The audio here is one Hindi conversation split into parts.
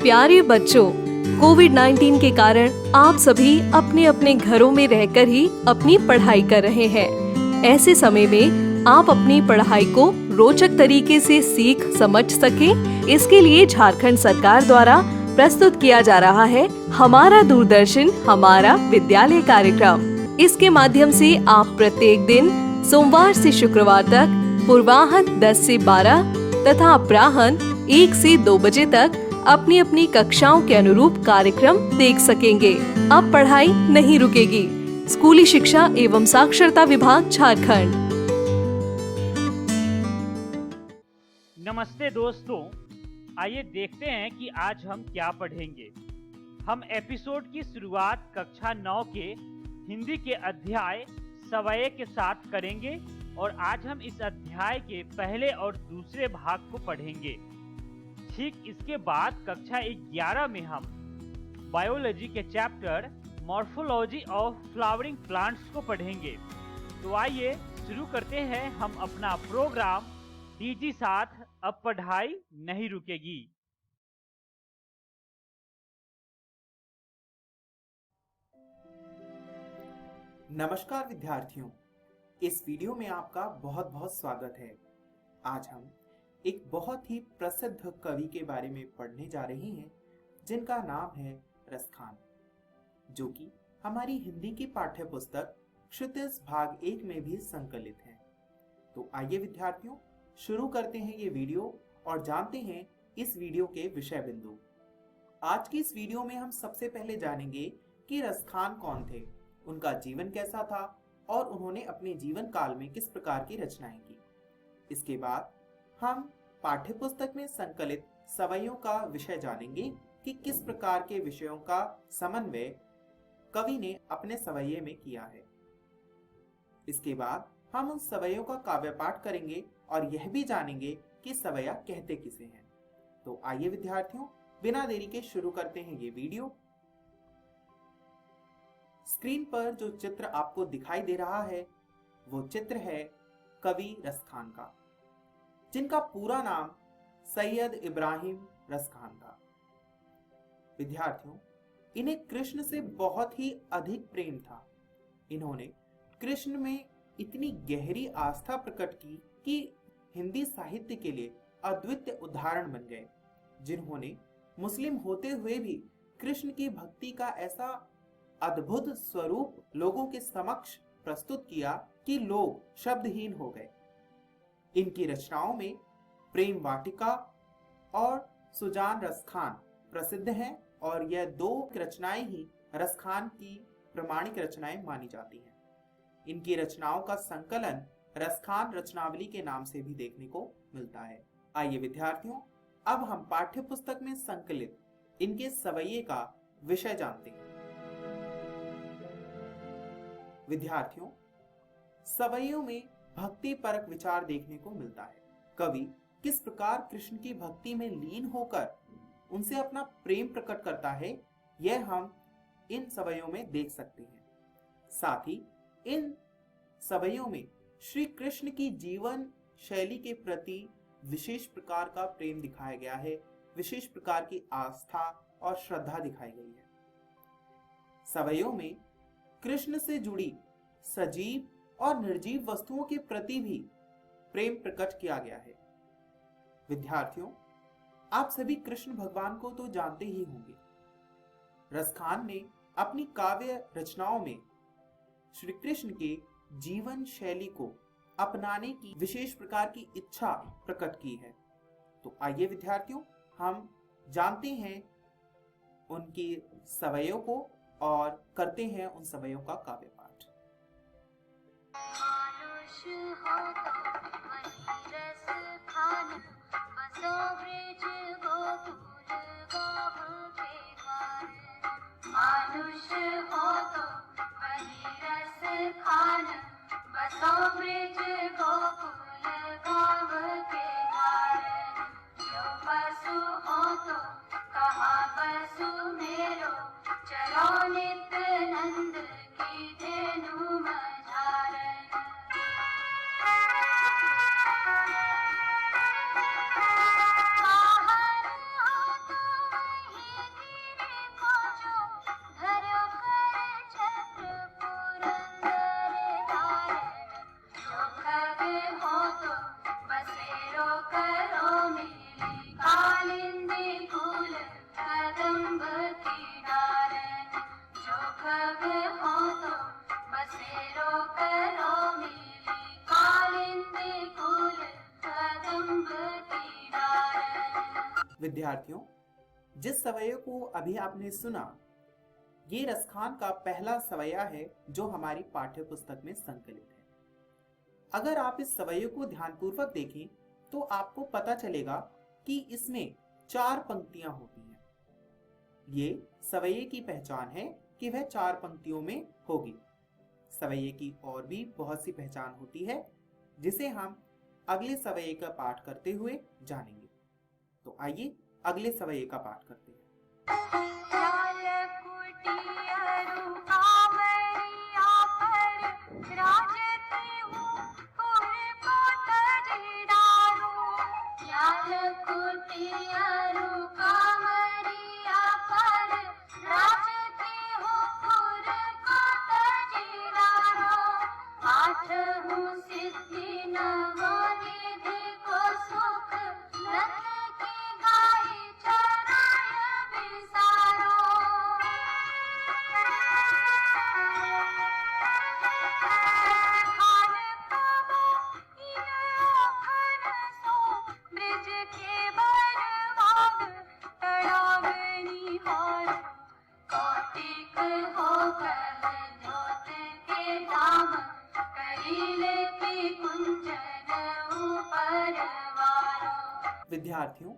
प्यारे बच्चों, कोविड-19 के कारण आप सभी अपने अपने घरों में रहकर ही अपनी पढ़ाई कर रहे हैं। ऐसे समय में आप अपनी पढ़ाई को रोचक तरीके से सीख समझ सकें, इसके लिए झारखंड सरकार द्वारा प्रस्तुत किया जा रहा है हमारा दूरदर्शन हमारा विद्यालय कार्यक्रम। इसके माध्यम से आप प्रत्येक दिन सोमवार से शुक्रवार तक पूर्वाह्न 10 से 12 तथा अपराह्न 1 से 2 बजे तक अपनी अपनी कक्षाओं के अनुरूप कार्यक्रम देख सकेंगे। अब पढ़ाई नहीं रुकेगी। स्कूली शिक्षा एवं साक्षरता विभाग झारखंड। नमस्ते दोस्तों, आइए देखते हैं कि आज हम क्या पढ़ेंगे। हम एपिसोड की शुरुआत कक्षा 9 के हिंदी के अध्याय सवये के साथ करेंगे और आज हम इस अध्याय के पहले और दूसरे भाग को पढ़ेंगे। ठीक इसके बाद कक्षा 11 में हम बायोलॉजी के chapter morphology of flowering plants को पढ़ेंगे। तो आइए शुरू करते हैं हम अपना प्रोग्राम डीजी साथ। अब पढ़ाई नहीं रुकेगी। नमस्कार विद्यार्थियों, इस वीडियो में आपका बहुत बहुत स्वागत है। आज हम एक बहुत ही प्रसिद्ध कवि के बारे में पढ़ने जा रहे हैं जिनका नाम है रसखान, जो कि हमारी हिंदी की पाठ्य पुस्तक क्षितिज भाग 1 में भी संकलित है। तो आइए विद्यार्थियों, शुरू करते हैं ये वीडियो और जानते हैं इस वीडियो के विषय बिंदु। आज की इस वीडियो में हम सबसे पहले जानेंगे कि रसखान कौन थे, उनका जीवन कैसा था और उन्होंने अपने जीवन काल में किस प्रकार की रचनाएं की। इसके बाद हम पाठ्यपुस्तक में संकलित सवैयों का विषय जानेंगे कि किस प्रकार के विषयों का समन्वय कवि ने अपने सवैये में किया है। इसके बाद हम उन सवैयों का काव्य पाठ करेंगे और यह भी जानेंगे कि सवैया कहते किसे हैं। तो आइए विद्यार्थियों, बिना देरी के शुरू करते हैं ये वीडियो। स्क्रीन पर जो चित्र आपको दिखाई दे रहा है वो चित्र है कवि रसखान का, जिनका पूरा नाम सैयद इब्राहिम रसखान था। विद्यार्थियों, इन्हें कृष्ण से बहुत ही अधिक प्रेम था। इन्होंने कृष्ण में इतनी गहरी आस्था प्रकट की कि हिंदी साहित्य के लिए अद्वितीय उदाहरण बन गए, जिन्होंने मुस्लिम होते हुए भी कृष्ण की भक्ति का ऐसा अद्भुत स्वरूप लोगों के समक्ष प्रस्तुत किया कि लोग शब्दहीन हो गए। इनकी रचनाओं में प्रेम वाटिका और सुजान रसखान प्रसिद्ध हैं और यह 2 रचनाएं ही रसखान की प्रमाणिक रचनाएं मानी जाती हैं। इनकी रचनाओं का संकलन रसखान रचनावली के नाम से भी देखने को मिलता है। आइए विद्यार्थियों, अब हम पाठ्यपुस्तक में संकलित इनके सवैये का विषय जानते हैं। विद्यार्थियों, सवैयों में भक्ति परक विचार देखने को मिलता है। कवि किस प्रकार कृष्ण की भक्ति में लीन होकर उनसे अपना प्रेम प्रकट करता है, यह हम इन सवैयों में देख सकते हैं। साथ ही इन सवैयों में श्री कृष्ण की जीवन शैली के प्रति विशेष प्रकार का प्रेम दिखाया गया है, विशेष प्रकार की आस्था और श्रद्धा दिखाई गई है। सवैयों में कृष्ण से जुड़ी सजीव और निर्जीव वस्तुओं के प्रति भी प्रेम प्रकट किया गया है। विद्यार्थियों, आप सभी कृष्ण भगवान को तो जानते ही होंगे। रसखान ने अपनी काव्य रचनाओं में श्री कृष्ण के जीवन शैली को अपनाने की विशेष प्रकार की इच्छा प्रकट की है। तो आइए विद्यार्थियों, हम जानते हैं उनकी सवैयों को और करते हैं उन सवैयों का काव्य पाठ। विद्यार्थियों, जिस सवय को अभी आपने सुना, ये रसखान का पहला सवैया है जो हमारी पाठ्य पुस्तक में संकलित है। अगर आप इस सवैये को ध्यानपूर्वक देखें तो आपको पता चलेगा कि इसमें 4 पंक्तियां होती हैं। ये सवैये की पहचान है कि वह 4 पंक्तियों में होगी। सवैये की और भी बहुत सी पहचान होती है जिसे हम अगले सवैये का पाठ करते हुए जानेंगे। तो आइए अगले सवैये का पाठ करते हैं। विद्यार्थियों,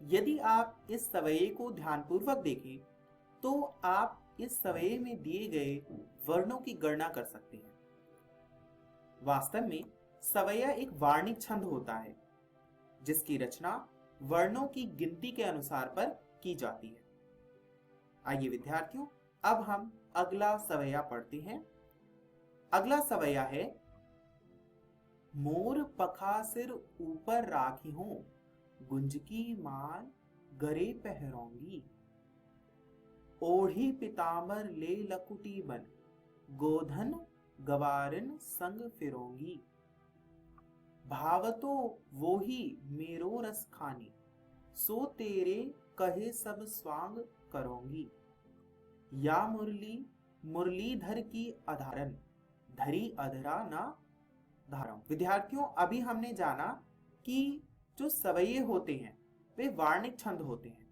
यदि आप इस सवैये को ध्यानपूर्वक देखें तो आप इस सवैये में दिए गए वर्णों की गणना कर सकते हैं। वास्तव में सवैया एक वार्णिक छंद होता है जिसकी रचना वर्णों की गिनती के अनुसार पर की जाती है। आइए विद्यार्थियों, अब हम अगला सवैया पढ़ते हैं। अगला सवैया है मोर पखा सिर ऊपर राखी हूं, गुंजकी माल गरे पहरोंगी, ओढ़ी पितांबर ले लकुटी बन, गोधन गवारन संग फिरोंगी, भावतो वो ही मेरो रस खानी, सो तेरे कहे सब स्वांग करोंगी, या मुरली मुरलीधर की अधारन, धरी अधरा ना धाराऊं। विद्यार्थियों, अभी हमने जाना कि जो सवैये होते हैं वे वार्णिक छंद होते हैं।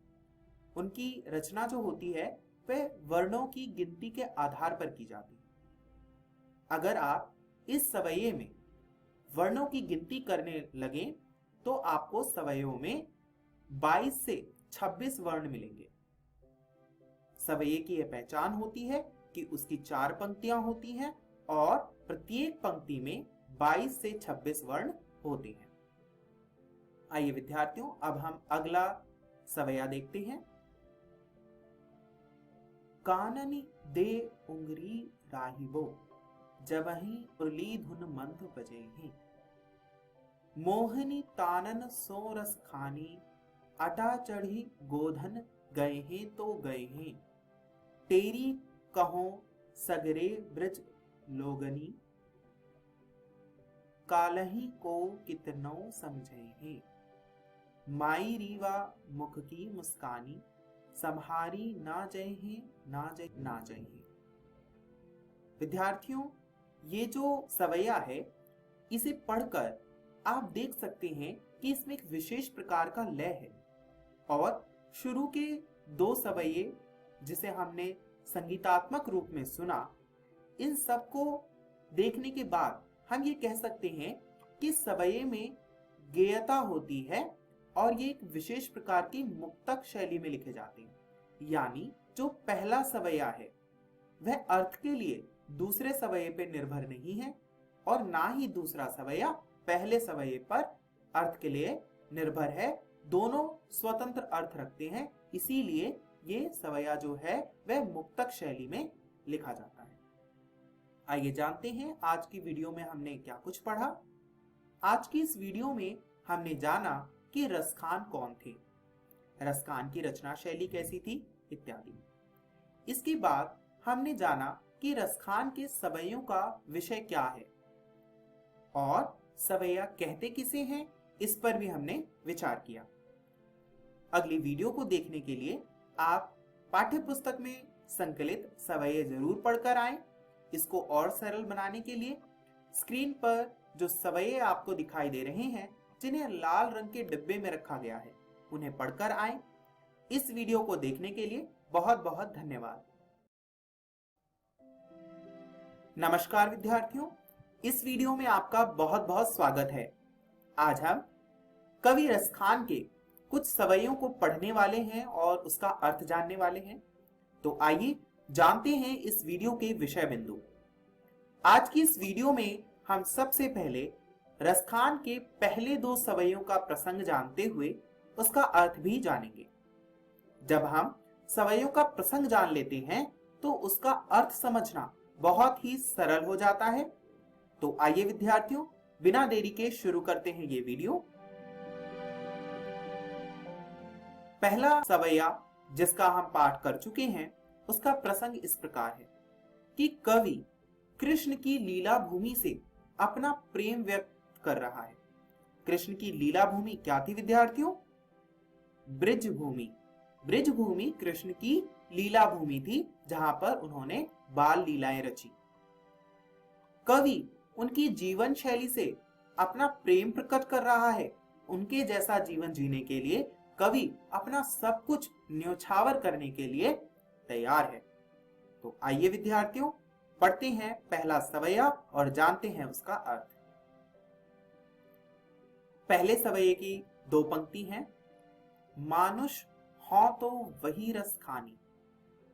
उनकी रचना जो होती है वह वर्णों की गिनती के आधार पर की जाती है। अगर आप इस सवैये में वर्णों की गिनती करने लगे तो आपको सवैयों में 22 से 26 वर्ण मिलेंगे। सवैये की यह पहचान होती है कि उसकी 4 पंक्तियां होती हैं और प्रत्येक पंक्ति में 22 से 26 वर्ण होते हैं। आइए विद्यार्थियों, अब हम अगला सवैया देखते हैं। काननी दे उंगरी राहिबो, जबहि उरली धुन मंद बजे हैं, मोहनी तानन सो रस खानी, अटा चढ़ी गोधन गए हैं तो गए हैं, तेरी कहो सगरे ब्रज लोगनी, कालही को कितनो समझे हैं, माई रीवा मुख की मुस्कानी, संहारी ना जय हैं ना जय ना जय हैं। विद्यार्थियों, ये जो सवैया है इसे पढ़कर आप देख सकते हैं कि इसमें एक विशेष प्रकार का लय है और शुरू के 2 सवैये जिसे हमने संगीतात्मक रूप में सुना, इन सब को देखने के बाद हम ये कह सकते हैं कि सवैये में गेयता होती है और ये एक विशेष प्रकार की मुक्तक शैली में लिखे जाते हैं। यानी जो पहला सवैया है वह अर्थ के लिए दूसरे सवैये पर निर्भर नहीं है और ना ही दूसरा सवैया पहले सवैये पर अर्थ के लिए निर्भर है। दोनों स्वतंत्र अर्थ रखते हैं, इसीलिए ये सवैया जो है वह मुक्तक शैली में लिखा जाता है। आइए जानते हैं आज की वीडियो में हमने क्या कुछ पढ़ा। आज की इस वीडियो में हमने जाना कि रसखान कौन थे, रसखान की रचना शैली कैसी थी इत्यादि। इसके बाद हमने जाना कि रसखान के सवैयों का विषय क्या है और सवैया कहते किसे हैं, इस पर भी हमने विचार किया। अगली वीडियो को देखने के लिए आप पाठ्य पुस्तक में संकलित सवैये जरूर पढ़कर आएं। इसको और सरल बनाने के लिए स्क्रीन पर जो सवैये आपको दिखाई दे रहे हैं, जिन्हें लाल रंग के डिब्बे में रखा गया है, उन्हें पढ़कर आएं। इस वीडियो को देखने के लिए बहुत बहुत धन्यवाद। नमस्कार विद्यार्थियों, इस वीडियो में आपका बहुत बहुत स्वागत है। आज हम कवि रसखान के कुछ सवैयों को पढ़ने वाले हैं और उसका अर्थ जानने वाले हैं। तो आइए जानते हैं इस वीडियो के विषय बिंदु। आज की इस वीडियो में हम सबसे पहले रसखान के पहले 2 सवैयों का प्रसंग जानते हुए उसका अर्थ भी जानेंगे। जब हम सवैयों का प्रसंग जान लेते हैं तो उसका अर्थ समझना बहुत ही सरल हो जाता है। तो आइए विद्यार्थियों, बिना देरी के शुरू करते हैं ये वीडियो। पहला सवैया जिसका हम पाठ कर चुके हैं, उसका प्रसंग इस प्रकार है कि कवि कृष्ण की लीला भूमि से अपना प्रेम व्यक्त कर रहा है। कृष्ण की लीला भूमि क्या थी विद्यार्थियों? ब्रिज भूमि। ब्रिज भूमि कृष्ण की लीला भूमि थी, जहां पर उन्होंने बाल लीलाएं रची। कवि उनकी जीवन शैली से अपना प्रेम प्रकट कर रहा है। उनके जैसा जीवन जीने के लिए कवि अपना सब कुछ न्योछावर करने के लिए तैयार है। तो आइए विद्यार्थियों, पढ़ते हैं पहला सवैया और जानते हैं उसका अर्थ। पहले सवैये की 2 पंक्ति हैं। मानुष हों तो वही रस खानी,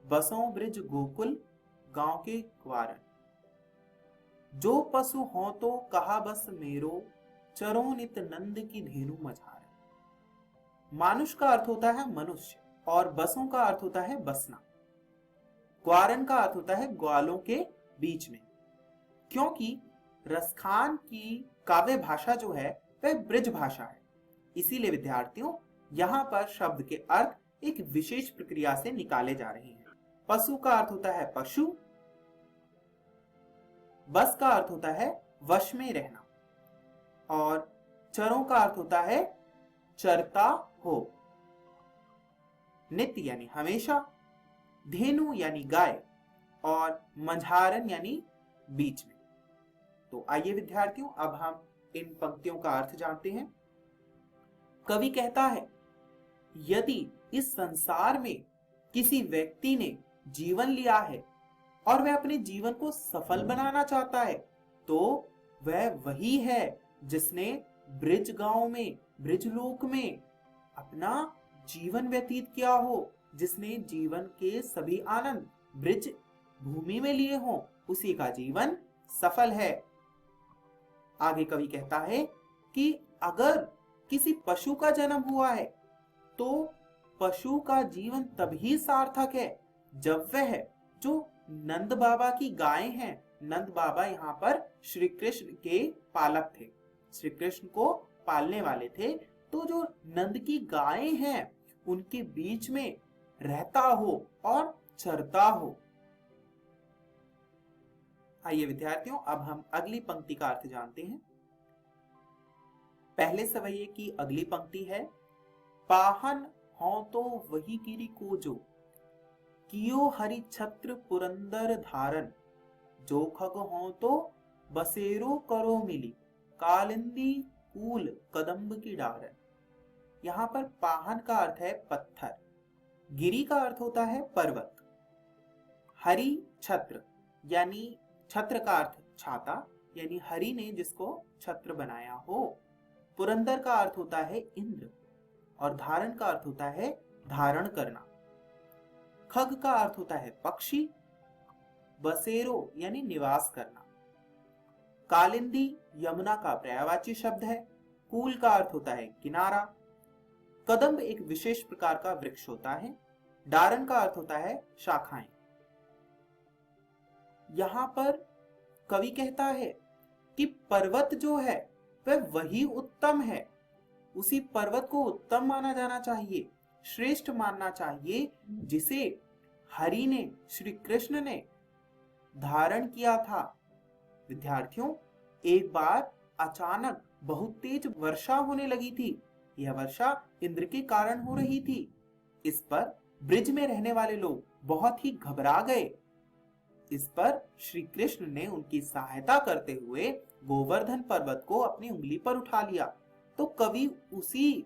बसों ब्रिज गोकुल गांव के ग्वारन। जो पशु हों तो कहा बस मेरो, चरो नित नंद की धेनु मझार। मानुष का अर्थ होता है मनुष्य और बसों का अर्थ होता है बसना। ग्वारन का अर्थ होता है ग्वालों के बीच में। क्योंकि रसखान की काव्य भाषा जो है वह ब्रिज भाषा है, इसीलिए विद्यार्थियों यहाँ पर शब्द के अर्थ एक विशेष प्रक्रिया से निकाले जा रहे हैं। पशु का अर्थ होता है पशु, बस का अर्थ होता है वश में रहना, और चरों का अर्थ होता है चरता हो। नित्य यानी हमेशा, धेनु यानी गाय, और मझारन यानी बीच में। तो आइए विद्यार्थियों, अब हम इन पंक्तियों का अर्थ जानते हैं। कवि कहता है, यदि इस संसार में किसी व्यक्ति ने जीवन लिया है और वह अपने जीवन को सफल बनाना चाहता है, तो वह वही है जिसने ब्रिज गांव में, ब्रिजलोक में अपना जीवन व्यतीत किया हो, जिसने जीवन के सभी आनंद ब्रिज भूमि में लिए हों, उसी का जीवन सफल है। आगे कवि कहता है कि अगर किसी पशु का जन्म हुआ है तो पशु का जीवन तभी सार्थक है जब वह, जो नंद बाबा की गायें हैं, नंद बाबा यहाँ पर श्री कृष्ण के पालक थे, श्री कृष्ण को पालने वाले थे, तो जो नंद की गायें हैं उनके बीच में रहता हो और चरता हो। आइए विद्यार्थियों, अब हम अगली पंक्ति का अर्थ जानते हैं। पहले सवैये की अगली पंक्ति है, पाहन हो तो वही गिरी को जो, कियो हरि छत्र पुरंदर धारण। जो खग हो तो बसेरो करो मिली, कालिंदी कूल कदम्ब की डारन। यहाँ पर पाहन का अर्थ है पत्थर, गिरी का अर्थ होता है पर्वत, हरि छत्र यानी छत्र का अर्थ छाता, यानी हरि ने जिसको छत्र बनाया हो। पुरंदर का अर्थ होता है इंद्र, और धारण का अर्थ होता है धारण करना। खग का अर्थ होता है पक्षी, बसेरो यानी निवास करना। कालिंदी यमुना का पर्यायवाची शब्द है। कूल का अर्थ होता है किनारा। कदम्ब एक विशेष प्रकार का वृक्ष होता है। डारन का अर्थ होता है शाखाएं। यहां पर कवि कहता है कि पर्वत जो है वह वही उत्तम है, उसी पर्वत को उत्तम माना जाना चाहिए, श्रेष्ठ मानना चाहिए, जिसे हरि ने, श्री कृष्ण ने धारण किया था। विद्यार्थियों, एक बार अचानक बहुत तेज वर्षा होने लगी थी। यह वर्षा इंद्र के कारण हो रही थी। इस पर ब्रिज में रहने वाले लोग बहुत ही घबरा गए। इस पर श्री कृष्ण ने उनकी सहायता करते हुए गोवर्धन पर्वत को अपनी उंगली पर उठा लिया। तो कवि उसी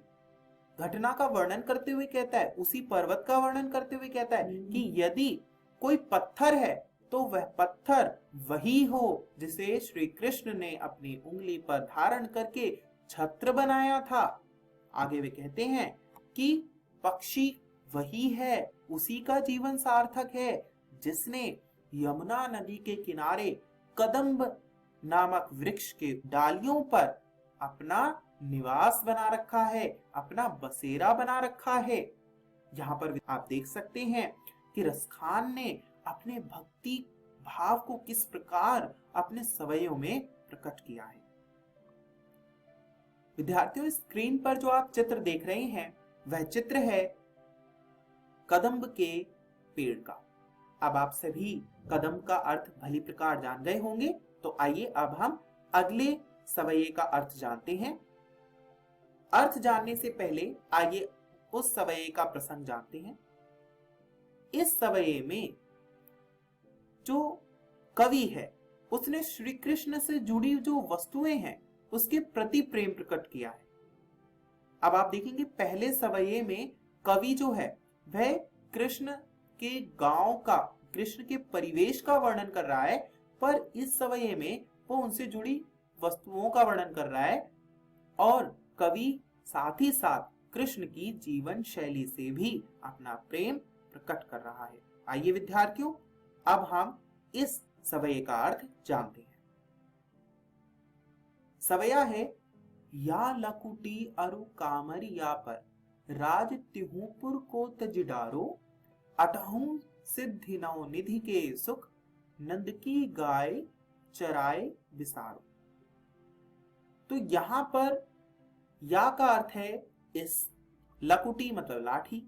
घटना का वर्णन करते हुए कहता है, उसी पर्वत का वर्णन करते हुए कहता है कि यदि कोई पत्थर है तो वह पत्थर वही हो जिसे श्री कृष्ण ने अपनी उंगली पर धारण करके छत्र बनाया था। आगे वे कहते हैं कि पक्षी वही है, उसी का जीवन सार्थक है जिसने यमुना नदी के किनारे कदम्ब नामक वृक्ष के डालियों पर अपना निवास बना रखा है, अपना बसेरा बना रखा है। यहाँ पर आप देख सकते हैं कि रसखान ने अपने भक्ति भाव को किस प्रकार अपने सवैयों में प्रकट किया है। विद्यार्थियों, स्क्रीन पर जो आप चित्र देख रहे हैं वह चित्र है कदम्ब के पेड़ का। अब आप सभी कदम्ब का अर्थ भली प्रकार जान गए होंगे, तो आइए अब हम अगले सवैये का अर्थ जानते हैं। अर्थ जानने से पहले आइए उस सवैये का प्रसंग जानते हैं। इस सवैये में जो कवि है उसने श्री कृष्ण से जुड़ी जो वस्तुएं हैं उसके प्रति प्रेम प्रकट किया है। अब आप देखेंगे पहले सवैये में कवि जो है वह कृष्ण के गांव का, कृष्ण के परिवेश का वर्णन कर रहा है, पर इस सवैये में वो उनसे जुड़ी वस्तुओं का वर्णन कर रहा है और कवि साथ ही साथ कृष्ण की जीवन शैली से भी अपना प्रेम प्रकट कर रहा है। आइए विद्यार्थियों, अब हम इस सवैये का अर्थ जानते हैं। सवैया है, या लकुटी अरु कामरिया पर राज तिहुपुर को तजडारो, अटहूं सिद्धि नौ निधि के सुख, नंद की गाय चराए बिसारो। तो यहां पर या का अर्थ है इस, लकुटी मतलब लाठी,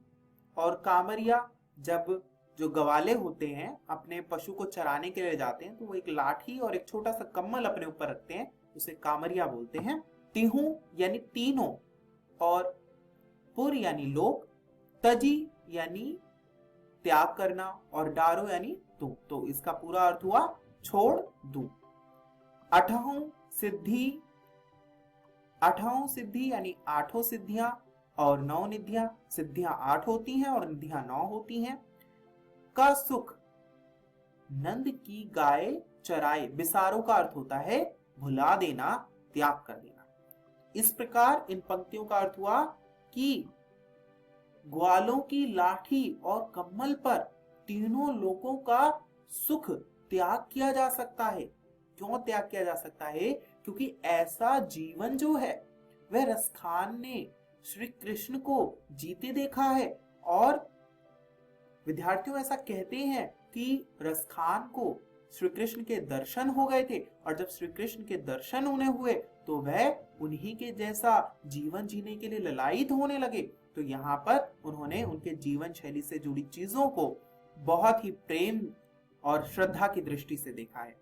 और कामरिया जब जो गवाले होते हैं अपने पशु को चराने के लिए जाते हैं तो वो एक लाठी और एक छोटा सा कम्बल अपने ऊपर रखते हैं, उसे कामरिया बोलते हैं। तिहु यानी तीनों, और पुर यानी लोग, तजी यानी त्याग करना, और डारो यानी तू। तो इसका पूरा अर्थ हुआ छोड़ दूं। अठहु सिद्धि, अठहु सिद्धि यानी आठों सिद्धियां, और नौ निधियां। सिद्धियां 8 होती हैं और निधियां 9 होती हैं। का सुख, नंद की गाय चराए, बिसारो का अर्थ होता है भुला देना, त्याग कर देना। इस प्रकार इन पंक्तियों का अर्थ हुआ कि ग्वालों की लाठी और कम्बल पर तीनों लोगों का सुख त्याग किया जा सकता है। क्यों त्याग किया जा सकता है? क्योंकि ऐसा जीवन जो है वह रसखान ने श्री कृष्ण को जीते देखा है। और विद्यार्थियों ऐसा कहते हैं कि रसखान को श्री कृष्ण के दर्शन हो गए थे, और जब श्री कृष्ण के दर्शन उन्हें हुए तो वह उन्हीं के जैसा जीवन जीने के लिए ललायित होने लगे। तो यहाँ पर उन्होंने उनके जीवन शैली से जुड़ी चीजों को बहुत ही प्रेम और श्रद्धा की दृष्टि से देखा है।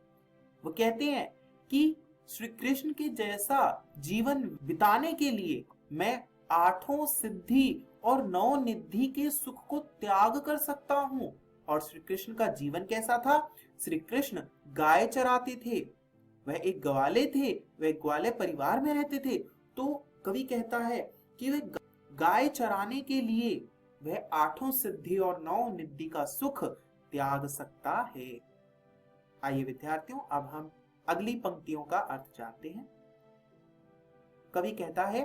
वो कहते हैं कि श्री कृष्ण के जैसा जीवन बिताने के लिए मैं 8 सिद्धि और 9 निधि के सुख को त्याग कर सकता हूं। और श्री कृष्ण का जीवन कैसा था? श्री कृष्ण गाय चराते थे, वह एक ग्वाले थे, वह एक ग्वाले परिवार में रहते थे। तो कवि कहता है कि वह गाय चराने के लिए वह 8 सिद्धि और 9 निधि का सुख त्याग सकता है। आइए विद्यार्थियों, अब हम अगली पंक्तियों का अर्थ जानते हैं। कवि कहता है,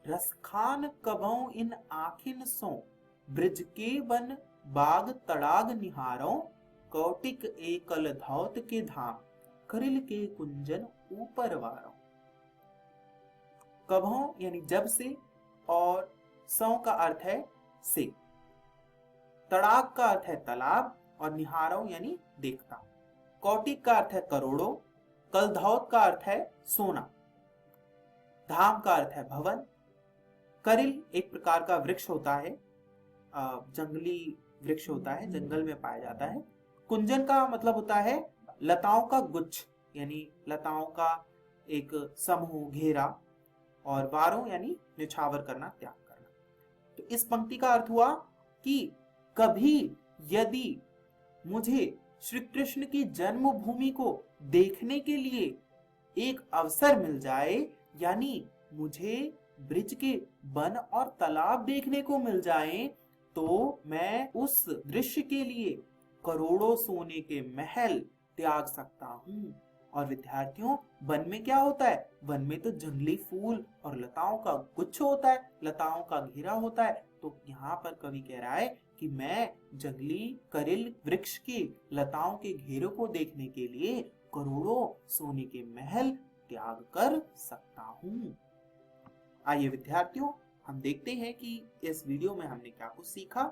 रसखान कबौ इन आखिन सो, ब्रिज के बन बाग तड़ाग निहारो, कौटिक एकल धौत के धाम, करिल के कुंजन ऊपर वारो। कबौ यानी जब से, और सौ का अर्थ है से। तड़ाग का अर्थ है तालाब, और निहारो यानी देखता। कौटिक का अर्थ है करोड़ों, कलधौत का अर्थ है सोना, धाम का अर्थ है भवन। करिल एक प्रकार का वृक्ष होता है, जंगली वृक्ष होता है, जंगल में पाया जाता है। कुंजन का मतलब होता है लताओं का गुच्छ, यानी लताओं का एक समूह, घेरा। और वारों यानी निछावर करना, त्याग करना। तो इस पंक्ति का अर्थ हुआ कि कभी यदि मुझे श्री कृष्ण की जन्मभूमि को देखने के लिए एक अवसर मिल जाए, यानी मुझे ब्रिज के वन और तालाब देखने को मिल जाएं, तो मैं उस दृश्य के लिए करोड़ों सोने के महल त्याग सकता हूँ। और विद्यार्थियों, वन में क्या होता है? वन में तो जंगली फूल और लताओं का गुच्छ होता है, लताओं का घेरा होता है। तो यहाँ पर कवि कह रहा है कि मैं जंगली करिल वृक्ष की लताओं के घेरे को देखने के लिए करोड़ों सोने के महल त्याग कर सकता हूँ। आइए विद्यार्थियों, हम देखते हैं कि इस वीडियो में हमने क्या कुछ सीखा।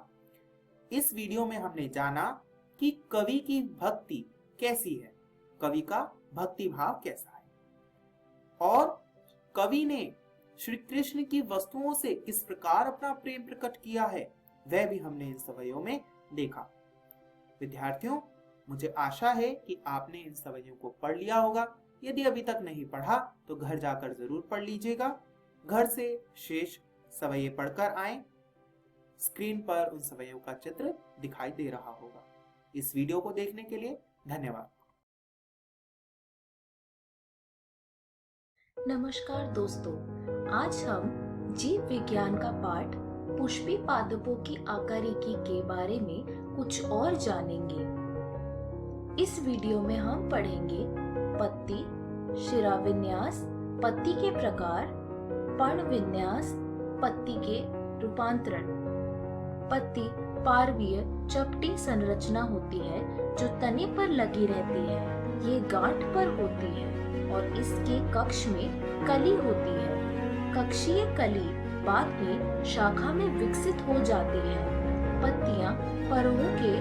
इस वीडियो में हमने जाना कि कवि की भक्ति कैसी है, कवि का भक्ति भाव कैसा है, और कवि ने श्री कृष्ण की वस्तुओं से किस प्रकार अपना प्रेम प्रकट किया है, वह भी हमने इन सवैयों में देखा। विद्यार्थियों, मुझे आशा है कि आपने इन सवैयों को पढ़ लिया होगा। यदि अभी तक नहीं पढ़ा तो घर जाकर जरूर पढ़ लीजिएगा। घर से शेष सवैये पढ़कर आएं। स्क्रीन पर उन सवैयों का चित्र दिखाई दे रहा होगा। इस वीडियो को देखने के लिए धन्यवाद। नमस्कार दोस्तों, आज हम जीव विज्ञान का पाठ पुष्पी पादपों की आकारिकी के बारे में कुछ और जानेंगे। इस वीडियो में हम पढ़ेंगे पत्ती, शिराविन्यास, पत्ती के प्रकार, पर्णविन्यास, पत्ती के रूपांतरण। पत्ती पार्वीय चपटी संरचना होती है जो तने पर लगी रहती है। ये गांठ पर होती है और इसके कक्ष में कली होती है। कक्षीय कली बाद में शाखा में विकसित हो जाती है। पत्तियां परों के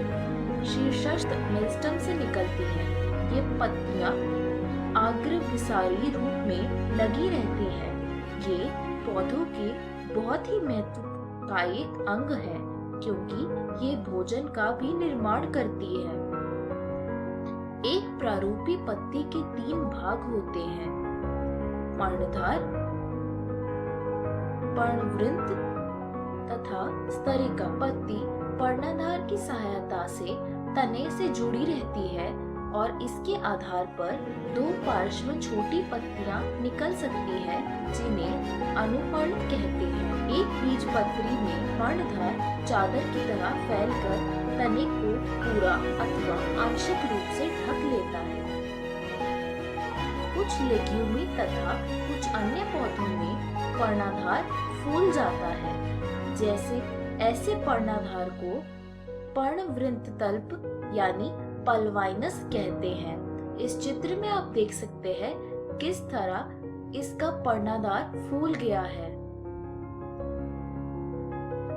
शीर्षस्थ मेरिस्टम से निकलती हैं। ये पत्तियां अग्रविसारी रूप में लगी रहती हैं। ये पौधों के बहुत ही महत्वपूर्ण अंग है क्योंकि ये भोजन का भी निर्माण करती है। एक प्रारूपी पत्ती के 3 भाग होते हैं: पर्णधार, पर्णवृंत तथा स्तरिका। पत्ती पर्णधार की सहायता से तने से जुड़ी रहती है और इसके आधार पर 2 पार्श्व में छोटी पत्तियां निकल सकती हैं जिन्हें अनुपर्ण कहते हैं। एक बीजपत्री में पर्णधार चादर की तरह फैलकर तने को पूरा अथवा आंशिक रूप से ढक लेता है। कुछ लेग्यूमी तथा कुछ अन्य पौधों में पर्णाधार फूल जाता है। ऐसे पर्णाधार को पर्णवृंततल्प यानी पल्वाइनस कहते हैं। इस चित्र में आप देख सकते हैं किस तरह इसका पर्णाधार फूल गया है।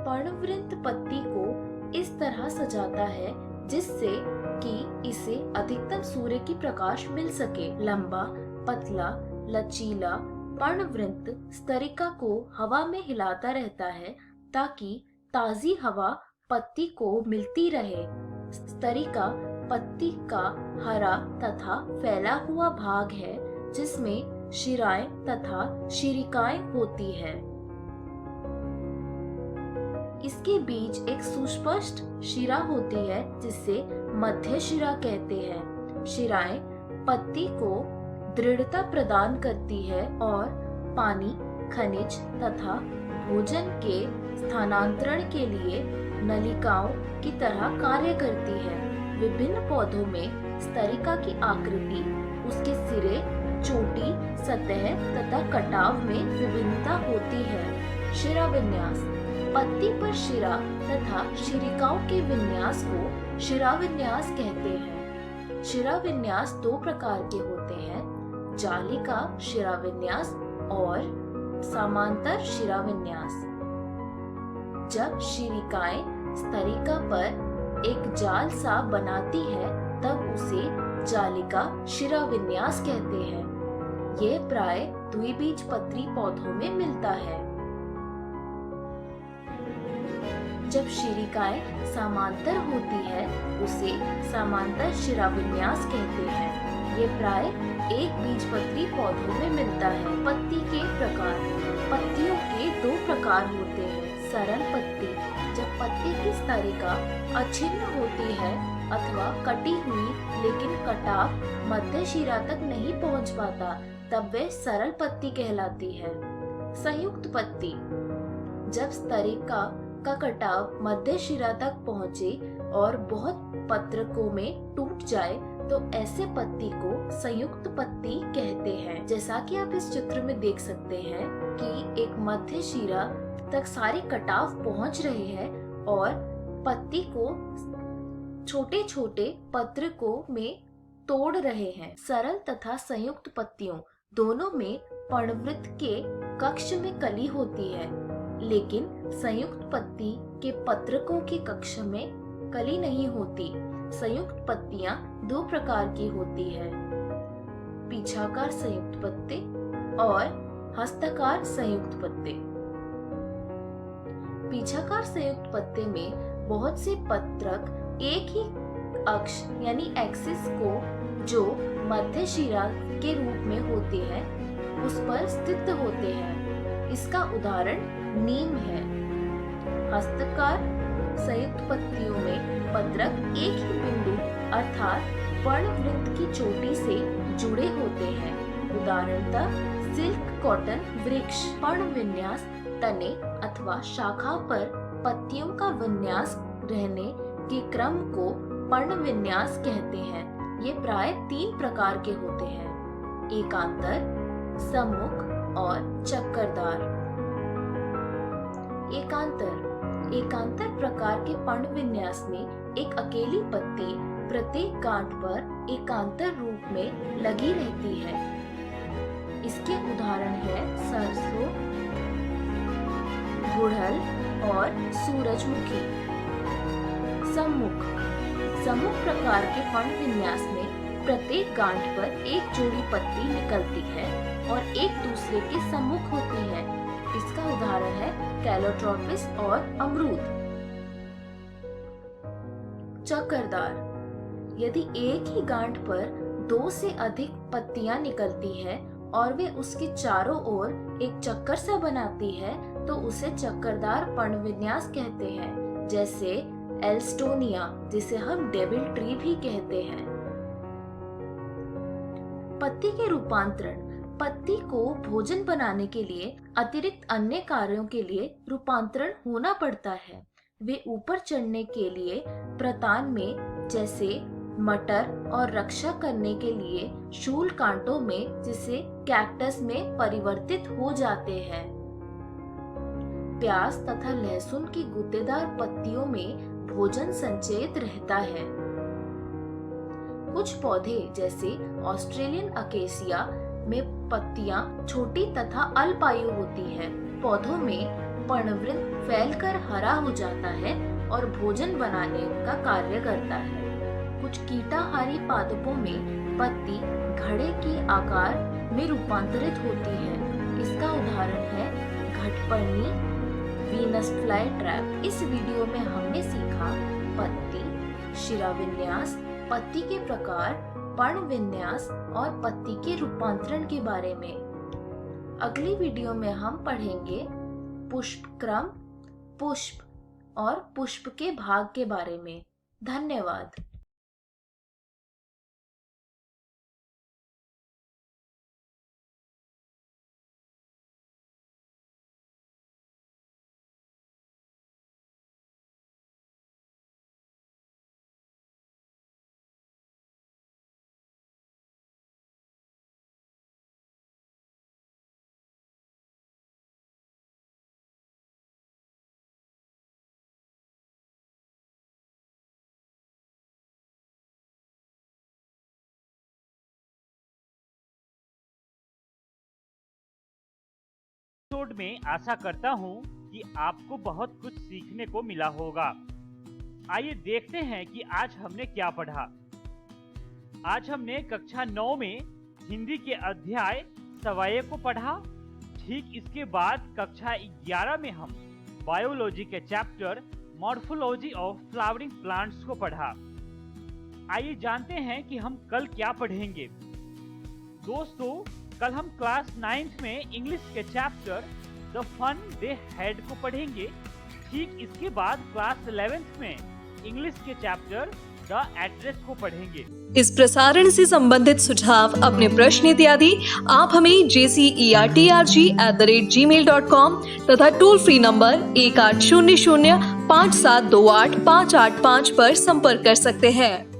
पर्णवृंत पत्ती को इस तरह सजाता है जिससे कि इसे अधिकतम सूर्य की प्रकाश मिल सके। लंबा, पतला, लचीला पर्णवृंत स्तरिका को हवा में हिलाता रहता है ताकि ताजी हवा पत्ती को मिलती रहे। स्तरिका पत्ती का हरा तथा फैला हुआ भाग है जिसमें शिराएं तथा शिरिकाएं होती है। इसके बीच एक सुस्पष्ट शिरा होती है जिसे मध्य शिरा कहते हैं। शिराएं पत्ती को दृढ़ता प्रदान करती है और पानी, खनिज तथा भोजन के स्थानांतरण के लिए नलिकाओं की तरह कार्य करती है। विभिन्न पौधों में स्तरिका की आकृति, उसके सिरे, चोटी, सतह तथा कटाव में विभिन्नता होती है। शिरा विन्यास पत्ती पर शिरा तथा शिरिकाओं के विन्यास को शिरा विन्यास कहते हैं। शिरा विन्यास 2 प्रकार के होते हैं: जालिका शिरा विन्यास और समांतर शिरा विन्यास। जब शिरिकाएं स्तरिका पर एक जाल सा बनाती है तब उसे जालिका शिरा विन्यास कहते हैं। यह प्राय द्विबीजपत्री पौधों में मिलता है। जब शिरिकाएं समांतर होती है उसे समांतर शिरा विन्यास कहते हैं। ये प्राय एक बीजपत्री पौधों में मिलता है। पत्ती के प्रकार। पत्तियों के 2 प्रकार होते हैं: सरल पत्ती, जब पत्ती की स्तरिका अछिन्न होती है अथवा कटी हुई लेकिन कटाव मध्य शिरा तक नहीं पहुंच पाता, तब वह सरल पत्ती कहलाती है। संयुक्त पत्ती। जब स्तरिका का कटाव मध्य शिरा तक पहुँचे और बहुत पत्रकों में टूट जाए तो ऐसे पत्ती को संयुक्त पत्ती कहते हैं। जैसा कि आप इस चित्र में देख सकते हैं कि एक मध्य शिरा तक सारे कटाव पहुंच रहे हैं और पत्ती को छोटे छोटे पत्रकों में तोड़ रहे हैं। सरल तथा संयुक्त पत्तियों दोनों में पर्णवृत्त के कक्ष में कली होती है, लेकिन संयुक्त पत्ती के पत्रकों के कक्ष में कली नहीं होती। संयुक्त पत्तियां दो प्रकार की होती है, पीछाकार संयुक्त पत्ते और हस्ताकार संयुक्त पत्ते। पीछाकार संयुक्त पत्ते में बहुत से पत्रक एक ही अक्ष यानी एक्सिस को जो मध्य शिरा के रूप में होती है उस पर स्थित होते हैं। इसका उदाहरण नीम है। हस्ताकार संयुक्त पत्तियों में पत्रक एक ही बिंदु अर्थात पर्णवृत्त की चोटी से जुड़े होते हैं। उदाहरणतः सिल्क कॉटन वृक्ष। पर्ण विन्यास तने अथवा शाखा पर पत्तियों का विन्यास रहने के क्रम को पर्ण विन्यास कहते हैं। ये प्राय 3 प्रकार के होते हैं, एकांतर, सम्मुख और चक्करदार। एकांतर प्रकार के पर्ण विन्यास में एक अकेली पत्ती प्रत्येक गांठ पर एकांतर रूप में लगी रहती है। इसके उदाहरण है सरसों, गुड़हल और सूरजमुखी। सम्मुख प्रकार के पर्ण विन्यास में प्रत्येक गांठ पर एक जोड़ी पत्ती निकलती है और एक दूसरे के सम्मुख होती है। इसका उदाहरण है कैलोट्रोपिस और अमरूद। चक्करदार। यदि एक ही गांठ पर 2 से अधिक पत्तियां निकलती है और वे उसके चारों ओर एक चक्कर सा बनाती है तो उसे चक्करदार पर्णविन्यास कहते हैं। जैसे एल्स्टोनिया, जिसे हम डेविल ट्री भी कहते हैं। पत्ती के रूपांतरण। पत्ती को भोजन बनाने के लिए अतिरिक्त अन्य कार्यों के लिए रूपांतरण होना पड़ता है। वे ऊपर चढ़ने के लिए प्रतान में जैसे मटर और रक्षा करने के लिए शूल कांटों में जिसे कैक्टस में परिवर्तित हो जाते हैं। प्याज तथा लहसुन की गूदेदार पत्तियों में भोजन संचयित रहता है। कुछ पौधे जैसे ऑस्ट्रेलियन अकेसिया में पत्तियां छोटी तथा अल्पायु होती है। पौधों में पर्णवृत्त फैलकर हरा हो जाता है और भोजन बनाने का कार्य करता है। कुछ कीटाहारी पादपों में पत्ती घड़े के आकार में रूपांतरित होती है। इसका उदाहरण है घटपर्णी, वीनस फ्लाई ट्रैप। इस वीडियो में हमने सीखा पत्ती, शिराविन्यास, पत्ती के प्रकार, पर्ण विन्यास और पत्ती के रूपांतरण के बारे में। अगली वीडियो में हम पढ़ेंगे पुष्प क्रम, पुष्प और पुष्प के भाग के बारे में। धन्यवाद। एपिसोड में आशा करता हूं कि आपको बहुत कुछ सीखने को मिला होगा। आइए देखते हैं कि आज हमने क्या पढ़ा। आज हमने कक्षा 9 में हिंदी के अध्याय सवाये को पढ़ा। ठीक इसके बाद कक्षा 11 में हम बायोलॉजी के chapter morphology of flowering plants को पढ़ा। आइए जानते हैं कि हम कल क्या पढ़ेंगे। दोस्तों, कल हम क्लास 9th में इंग्लिश के chapter the fun they had को पढ़ेंगे। ठीक इसके बाद क्लास 11th में इंग्लिश के चैप्टर द एड्रेस को पढ़ेंगे। इस प्रसारण से संबंधित सुझाव, अपने प्रश्न इत्यादि आप हमें jcertrg@gmail.com तथा टोल फ्री नंबर 1800 5728 585 पर संपर्क कर सकते हैं।